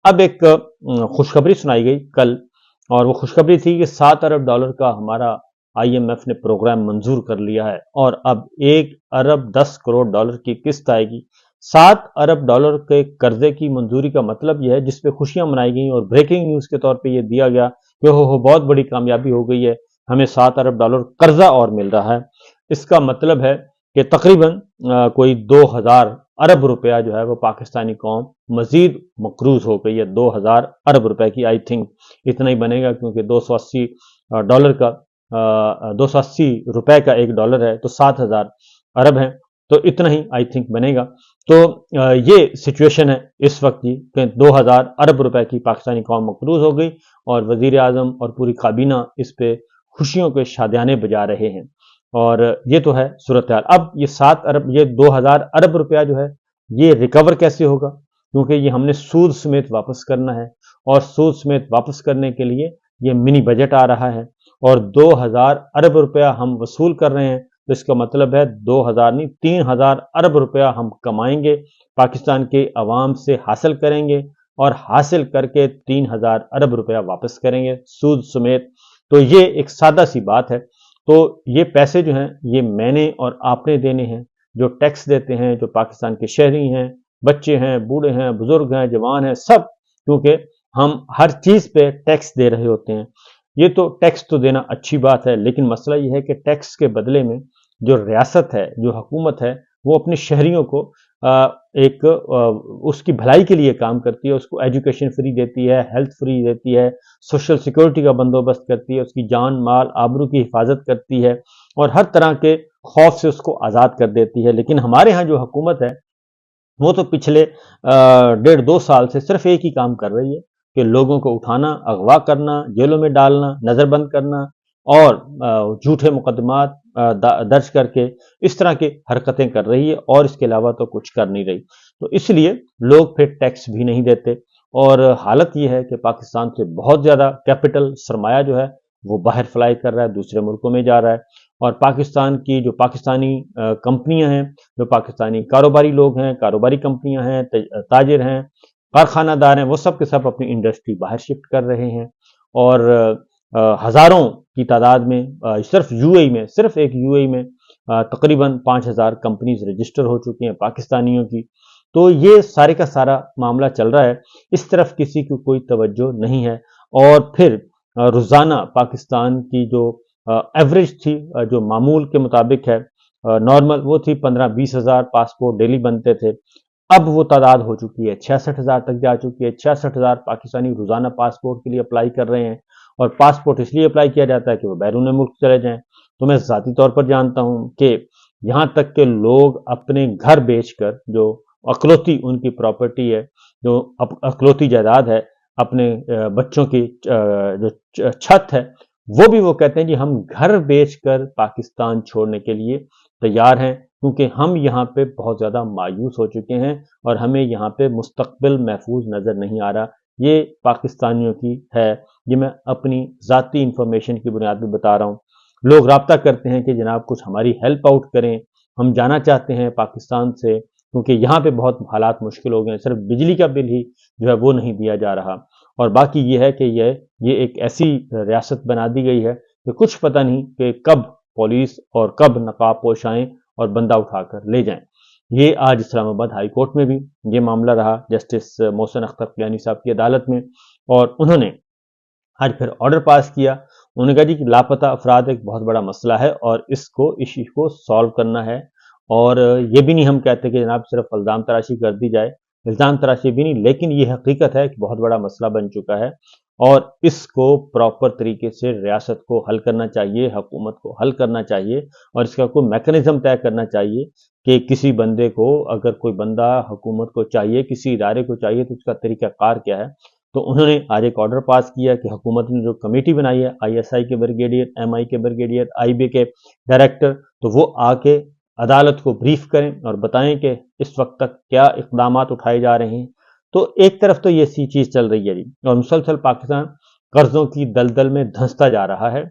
اب ایک خوشخبری سنائی گئی کل، اور وہ خوشخبری تھی کہ $7 ارب کا ہمارا IMF نے پروگرام منظور کر لیا ہے، اور اب $1 ارب 10 کروڑ کی قسط آئے گی۔ $7 ارب کے قرضے کی منظوری کا مطلب یہ ہے، جس پہ خوشیاں منائی گئیں اور بریکنگ نیوز کے طور پہ یہ دیا گیا کہ ہو بہت بڑی کامیابی ہو گئی ہے، ہمیں $7 ارب قرضہ اور مل رہا ہے۔ اس کا مطلب ہے کہ تقریباً کوئی 2000 ارب روپیہ جو ہے وہ پاکستانی قوم مزید مقروض ہو گئی ہے۔ 2000 ارب روپے کی آئی تھنک اتنا ہی بنے گا، کیونکہ $280 کا $1 ہے تو 7000 ارب ہے، تو اتنا ہی آئی تھنک بنے گا۔ تو یہ سچویشن ہے اس وقت کی کہ 2000 ارب روپے کی پاکستانی قوم مقروض ہو گئی، اور وزیر اعظم اور پوری کابینہ اس پہ خوشیوں کے شادیانے بجا رہے ہیں، اور یہ تو ہے صورتحال۔ اب یہ 2000 ارب روپیہ جو ہے یہ ریکور کیسے ہوگا، کیونکہ یہ ہم نے سود سمیت واپس کرنا ہے، اور سود سمیت واپس کرنے کے لیے یہ منی بجٹ آ رہا ہے، اور 2000 ارب روپیہ ہم وصول کر رہے ہیں، تو اس کا مطلب ہے 2000 نہیں 3000 ارب روپیہ ہم کمائیں گے، پاکستان کے عوام سے حاصل کریں گے، اور حاصل کر کے 3000 ارب روپیہ واپس کریں گے سود سمیت۔ تو یہ ایک سادہ سی بات ہے۔ تو یہ پیسے جو ہیں یہ میں نے اور آپ نے دینے ہیں، جو ٹیکس دیتے ہیں، جو پاکستان کے شہری ہیں، بچے ہیں، بوڑھے ہیں، بزرگ ہیں، جوان ہیں، سب، کیونکہ ہم ہر چیز پہ ٹیکس دے رہے ہوتے ہیں۔ یہ تو ٹیکس تو دینا اچھی بات ہے، لیکن مسئلہ یہ ہے کہ ٹیکس کے بدلے میں جو ریاست ہے، جو حکومت ہے، وہ اپنے شہریوں کو اس کی بھلائی کے لیے کام کرتی ہے، اس کو ایجوکیشن فری دیتی ہے، ہیلتھ فری دیتی ہے، سوشل سیکورٹی کا بندوبست کرتی ہے، اس کی جان مال آبرو کی حفاظت کرتی ہے، اور ہر طرح کے خوف سے اس کو آزاد کر دیتی ہے۔ لیکن ہمارے ہاں جو حکومت ہے وہ تو پچھلے 1.5-2 سال سے صرف ایک ہی کام کر رہی ہے کہ لوگوں کو اٹھانا، اغوا کرنا، جیلوں میں ڈالنا، نظر بند کرنا، اور جھوٹے مقدمات درج کر کے اس طرح کی حرکتیں کر رہی ہے، اور اس کے علاوہ تو کچھ کر نہیں رہی۔ تو اس لیے لوگ پھر ٹیکس بھی نہیں دیتے، اور حالت یہ ہے کہ پاکستان سے بہت زیادہ کیپٹل سرمایہ جو ہے وہ باہر فلائی کر رہا ہے، دوسرے ملکوں میں جا رہا ہے، اور پاکستان کی جو پاکستانی کمپنیاں ہیں، جو پاکستانی کاروباری لوگ ہیں، کاروباری کمپنیاں ہیں، تاجر ہیں، کارخانہ دار ہیں، وہ سب کے سب اپنی انڈسٹری باہر شفٹ کر رہے ہیں، اور ہزاروں کی تعداد میں صرف ایک یو اے ای میں تقریباً 5000 کمپنیز رجسٹر ہو چکی ہیں پاکستانیوں کی۔ تو یہ سارے کا سارا معاملہ چل رہا ہے، اس طرف کسی کو کوئی توجہ نہیں ہے۔ اور پھر روزانہ پاکستان کی جو ایوریج تھی، جو معمول کے مطابق ہے، نارمل، وہ تھی 15-20 ہزار پاسپورٹ ڈیلی بنتے تھے، اب وہ تعداد ہو چکی ہے 66,000 تک جا چکی ہے۔ 66,000 پاکستانی روزانہ پاسپورٹ کے لیے اپلائی کر رہے ہیں، اور پاسپورٹ اس لیے اپلائی کیا جاتا ہے کہ وہ بیرون ملک چلے جائیں۔ تو میں ذاتی طور پر جانتا ہوں کہ یہاں تک کہ لوگ اپنے گھر بیچ کر، جو اکلوتی ان کی پراپرٹی ہے، جو اکلوتی جائیداد ہے، اپنے بچوں کی جو چھت ہے، وہ بھی وہ کہتے ہیں کہ ہم گھر بیچ کر پاکستان چھوڑنے کے لیے تیار ہیں، کیونکہ ہم یہاں پہ بہت زیادہ مایوس ہو چکے ہیں، اور ہمیں یہاں پہ مستقبل محفوظ نظر نہیں آ رہا۔ یہ پاکستانیوں کی ہے، یہ میں اپنی ذاتی انفارمیشن کی بنیاد پہ بتا رہا ہوں۔ لوگ رابطہ کرتے ہیں کہ جناب کچھ ہماری ہیلپ آؤٹ کریں، ہم جانا چاہتے ہیں پاکستان سے، کیونکہ یہاں پہ بہت حالات مشکل ہو گئے ہیں، صرف بجلی کا بل ہی جو ہے وہ نہیں دیا جا رہا، اور باقی یہ ہے کہ یہ ایک ایسی ریاست بنا دی گئی ہے کہ کچھ پتہ نہیں کہ کب پولیس اور کب نقاب پوش آئیں اور بندہ اٹھا کر لے جائیں۔ یہ آج اسلام آباد ہائی کورٹ میں بھی یہ معاملہ رہا، جسٹس محسن اختر قیانی صاحب کی عدالت میں، اور انہوں نے آج پھر آرڈر پاس کیا۔ انہوں نے کہا جی کہ لاپتہ افراد ایک بہت بڑا مسئلہ ہے، اور اس ایشو کو سالو کرنا ہے، اور یہ بھی نہیں ہم کہتے کہ جناب صرف الزام تراشی کر دی جائے، الزام تراشی بھی نہیں، لیکن یہ حقیقت ہے کہ بہت بڑا مسئلہ بن چکا ہے، اور اس کو پراپر طریقے سے ریاست کو حل کرنا چاہیے، حکومت کو حل کرنا چاہیے، اور اس کا کوئی میکنزم طے کرنا چاہیے کہ کسی بندے کو، اگر کوئی بندہ حکومت کو چاہیے، کسی ادارے کو چاہیے، تو اس کا طریقہ کار کیا ہے۔ تو انہوں نے آج ایک آرڈر پاس کیا کہ حکومت نے جو کمیٹی بنائی ہے، ISI کے بریگیڈیئر، MI کے بریگیڈیئر، IB کے ڈائریکٹر، تو وہ آ کے عدالت کو بریف کریں اور بتائیں کہ اس وقت تک کیا اقدامات اٹھائے جا رہے ہیں۔ تو ایک طرف تو یہ سی چیز چل رہی ہے، اور مسلسل پاکستان قرضوں کی دلدل میں دھنستا جا رہا ہے،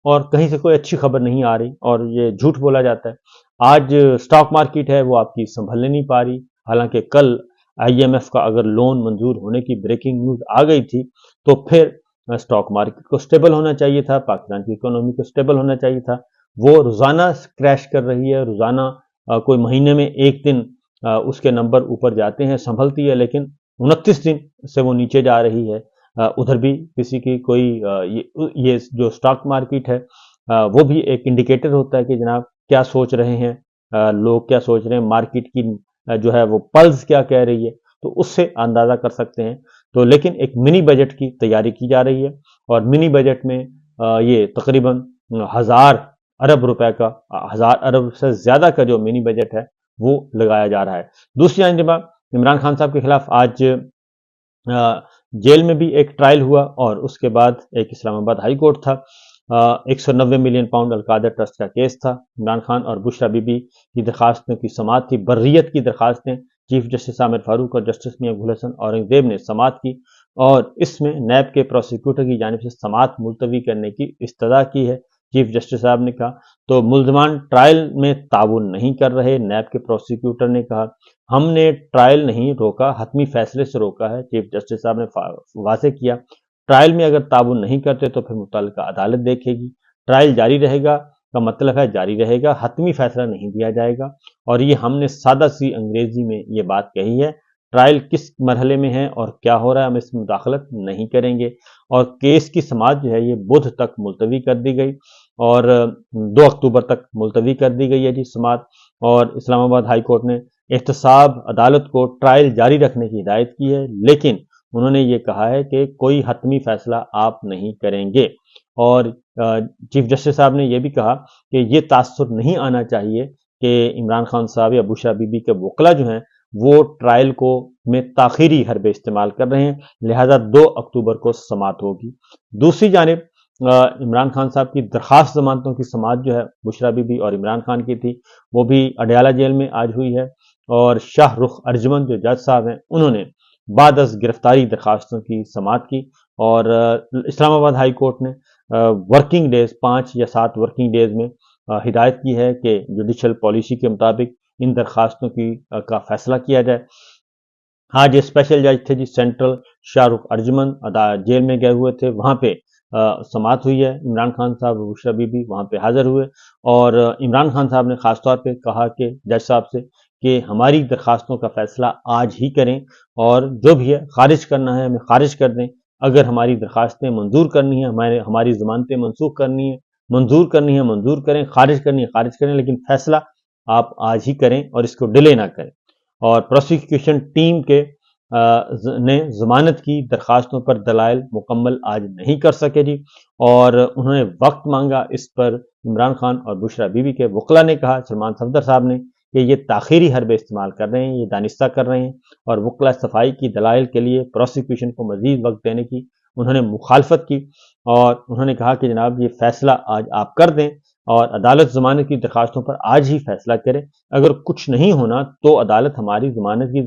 اور کہیں سے کوئی اچھی خبر نہیں آ رہی، اور یہ جھوٹ بولا جاتا ہے۔ آج سٹاک مارکیٹ ہے وہ آپ کی سنبھلنے نہیں پا رہی، حالانکہ کل IMF کا اگر لون منظور ہونے کی بریکنگ نیوز آ گئی تھی تو پھر اسٹاک مارکیٹ کو سٹیبل ہونا چاہیے تھا، پاکستان کی اکانومی کو سٹیبل ہونا چاہیے تھا. وہ روزانہ کریش کر رہی ہے، روزانہ کوئی مہینے میں ایک دن اس کے نمبر اوپر جاتے ہیں، سنبھلتی ہے، لیکن 29 دن سے وہ نیچے جا رہی ہے. ادھر بھی کسی کی کوئی یہ جو اسٹاک مارکیٹ ہے وہ بھی ایک انڈیکیٹر ہوتا ہے کہ جناب کیا سوچ رہے ہیں لوگ، کیا سوچ رہے ہیں، مارکیٹ کی جو ہے وہ پلس کیا کہہ رہی ہے، تو اس سے اندازہ کر سکتے ہیں. تو لیکن ایک منی بجٹ کی تیاری کی جا رہی ہے، اور منی بجٹ میں یہ تقریباً 1000 ارب روپے کا، 1000 ارب سے زیادہ کا جو منی بجٹ ہے وہ لگایا جا رہا ہے. دوسری جانب عمران خان صاحب کے خلاف آج جیل میں بھی ایک ٹرائل ہوا، اور اس کے بعد ایک اسلام آباد ہائی کورٹ تھا. 190 ملین پاؤنڈ القادر ٹرسٹ کا کیس تھا. عمران خان اور بشرا بی بی کی درخواستوں کی سماعت تھی، برریت کی درخواستیں چیف جسٹس عامر فاروق اور جسٹس میاں گل حسن اورنگزیب نے سماعت کی، اور اس میں نیب کے پروسیکیوٹر کی جانب سے سماعت ملتوی کرنے کی استدعا کی ہے. چیف جسٹس صاحب نے کہا تو ملزمان ٹرائل میں تعاون نہیں کر رہے. نیب کے پروسیکیوٹر نے کہا ہم نے ٹرائل نہیں روکا، حتمی فیصلے سے روکا ہے. چیف جسٹس صاحب نے واضح کیا ٹرائل میں اگر تعاون نہیں کرتے تو پھر متعلقہ عدالت دیکھے گی. ٹرائل جاری رہے گا کا مطلب ہے جاری رہے گا، حتمی فیصلہ نہیں دیا جائے گا. اور یہ ہم نے سادہ سی انگریزی میں یہ بات کہی ہے، ٹرائل کس مرحلے میں ہے اور کیا ہو رہا ہے ہم اس میں مداخلت نہیں کریں گے. اور کیس کی سماعت جو ہے یہ بدھ تک ملتوی کر دی گئی، اور 2 اکتوبر تک ملتوی کر دی گئی ہے جی سماعت. اور اسلام آباد ہائی کورٹ نے احتساب عدالت کو ٹرائل جاری رکھنے کی ہدایت کی ہے، لیکن انہوں نے یہ کہا ہے کہ کوئی حتمی فیصلہ آپ نہیں کریں گے. اور چیف جسٹس صاحب نے یہ بھی کہا کہ یہ تاثر نہیں آنا چاہیے کہ عمران خان صاحب یا بشرا بی بی کے وکلا جو ہیں وہ ٹرائل کو میں تاخیری حربے استعمال کر رہے ہیں، لہذا 2 اکتوبر کو سماعت ہوگی. دوسری جانب عمران خان صاحب کی درخواست ضمانتوں کی سماعت جو ہے بشرا بی بی اور عمران خان کی تھی، وہ بھی اڈیالہ جیل میں آج ہوئی ہے. اور شاہ رخ ارجمن جو جج صاحب ہیں انہوں نے بعد از گرفتاری درخواستوں کی سماعت کی، اور اسلام آباد ہائی کورٹ نے ورکنگ ڈیز 5 یا 7 ورکنگ ڈیز میں ہدایت کی ہے کہ جوڈیشل پالیسی کے مطابق ان درخواستوں کا فیصلہ کیا جائے. آج یہ اسپیشل جج تھے جی سینٹرل شاہ رخ ارجمن جیل میں گئے ہوئے تھے، وہاں پہ سماعت ہوئی ہے. عمران خان صاحب اور بشرا بی بی وہاں پہ حاضر ہوئے، اور عمران خان صاحب نے خاص طور پہ کہا کہ جج صاحب سے کہ ہماری درخواستوں کا فیصلہ آج ہی کریں، اور جو بھی ہے خارج کرنا ہے ہمیں خارج کر دیں. اگر ہماری درخواستیں منظور کرنی ہیں، ہماری ضمانتیں منسوخ کرنی ہیں منظور کرنی ہے منظور کریں، خارج کرنی ہے خارج کریں، لیکن فیصلہ آپ آج ہی کریں اور اس کو ڈیلے نہ کریں. اور پروسیکیوشن ٹیم کے نے ضمانت کی درخواستوں پر دلائل مکمل آج نہیں کر سکے جی، اور انہوں نے وقت مانگا. اس پر عمران خان اور بشرا بی بی کے وکلا نے کہا، سلمان صفدر صاحب نے، کہ یہ تاخیری حربے استعمال کر رہے ہیں، یہ دانستہ کر رہے ہیں، اور وکلا صفائی کی دلائل کے لیے پروسیکیوشن کو مزید وقت دینے کی انہوں نے مخالفت کی. اور انہوں نے کہا کہ جناب یہ فیصلہ آج آپ کر دیں، اور عدالت ضمانت کی درخواستوں پر آج ہی فیصلہ کرے. اگر کچھ نہیں ہونا تو عدالت ہماری ضمانت کی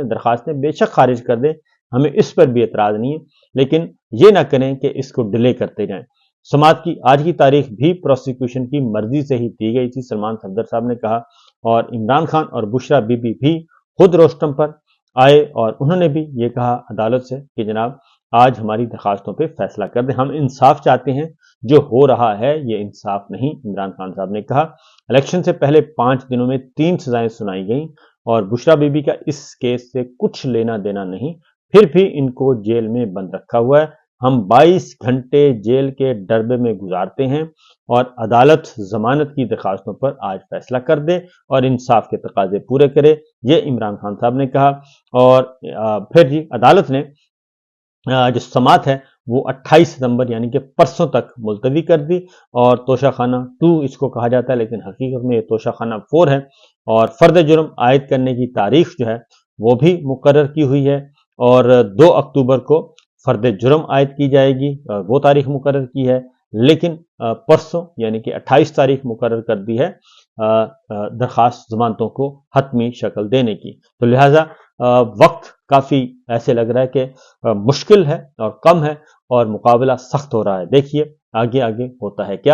درخواستیں بے شک خارج کر دے، ہمیں اس پر بھی اعتراض نہیں ہے، لیکن یہ نہ کریں کہ اس کو ڈیلے کرتے جائیں. سماعت کی آج کی تاریخ بھی پروسیکیوشن کی مرضی سے ہی دی گئی تھی، سلمان صفدر صاحب نے کہا. اور عمران خان اور بشرا بی بی بھی خود روسٹم پر آئے، اور انہوں نے بھی یہ کہا عدالت سے کہ جناب آج ہماری درخواستوں پہ فیصلہ کر دیں، ہم انصاف چاہتے ہیں، جو ہو رہا ہے یہ انصاف نہیں. عمران خان صاحب نے کہا الیکشن سے پہلے 5 دنوں میں 3 سزائیں سنائی گئیں، اور بشرا بی بی کا اس کیس سے کچھ لینا دینا نہیں، پھر بھی ان کو جیل میں بند رکھا ہوا ہے. ہم 22 گھنٹے جیل کے ڈربے میں گزارتے ہیں، اور عدالت ضمانت کی درخواستوں پر آج فیصلہ کر دے اور انصاف کے تقاضے پورے کرے، یہ عمران خان صاحب نے کہا. اور پھر جی عدالت نے جو سماعت ہے وہ 28 ستمبر یعنی کہ پرسوں تک ملتوی کر دی، اور توشہ خانہ 2 اس کو کہا جاتا ہے، لیکن حقیقت میں یہ توشہ خانہ 4 ہے. اور فرد جرم عائد کرنے کی تاریخ جو ہے وہ بھی مقرر کی ہوئی ہے، اور 2 اکتوبر کو فرد جرم عائد کی جائے گی، وہ تاریخ مقرر کی ہے، لیکن پرسوں یعنی کہ 28 تاریخ مقرر کر دی ہے درخواست ضمانتوں کو حتمی شکل دینے کی. تو لہٰذا وقت کافی ایسے لگ رہا ہے کہ مشکل ہے اور کم ہے، اور مقابلہ سخت ہو رہا ہے. دیکھیے آگے آگے ہوتا ہے کیا.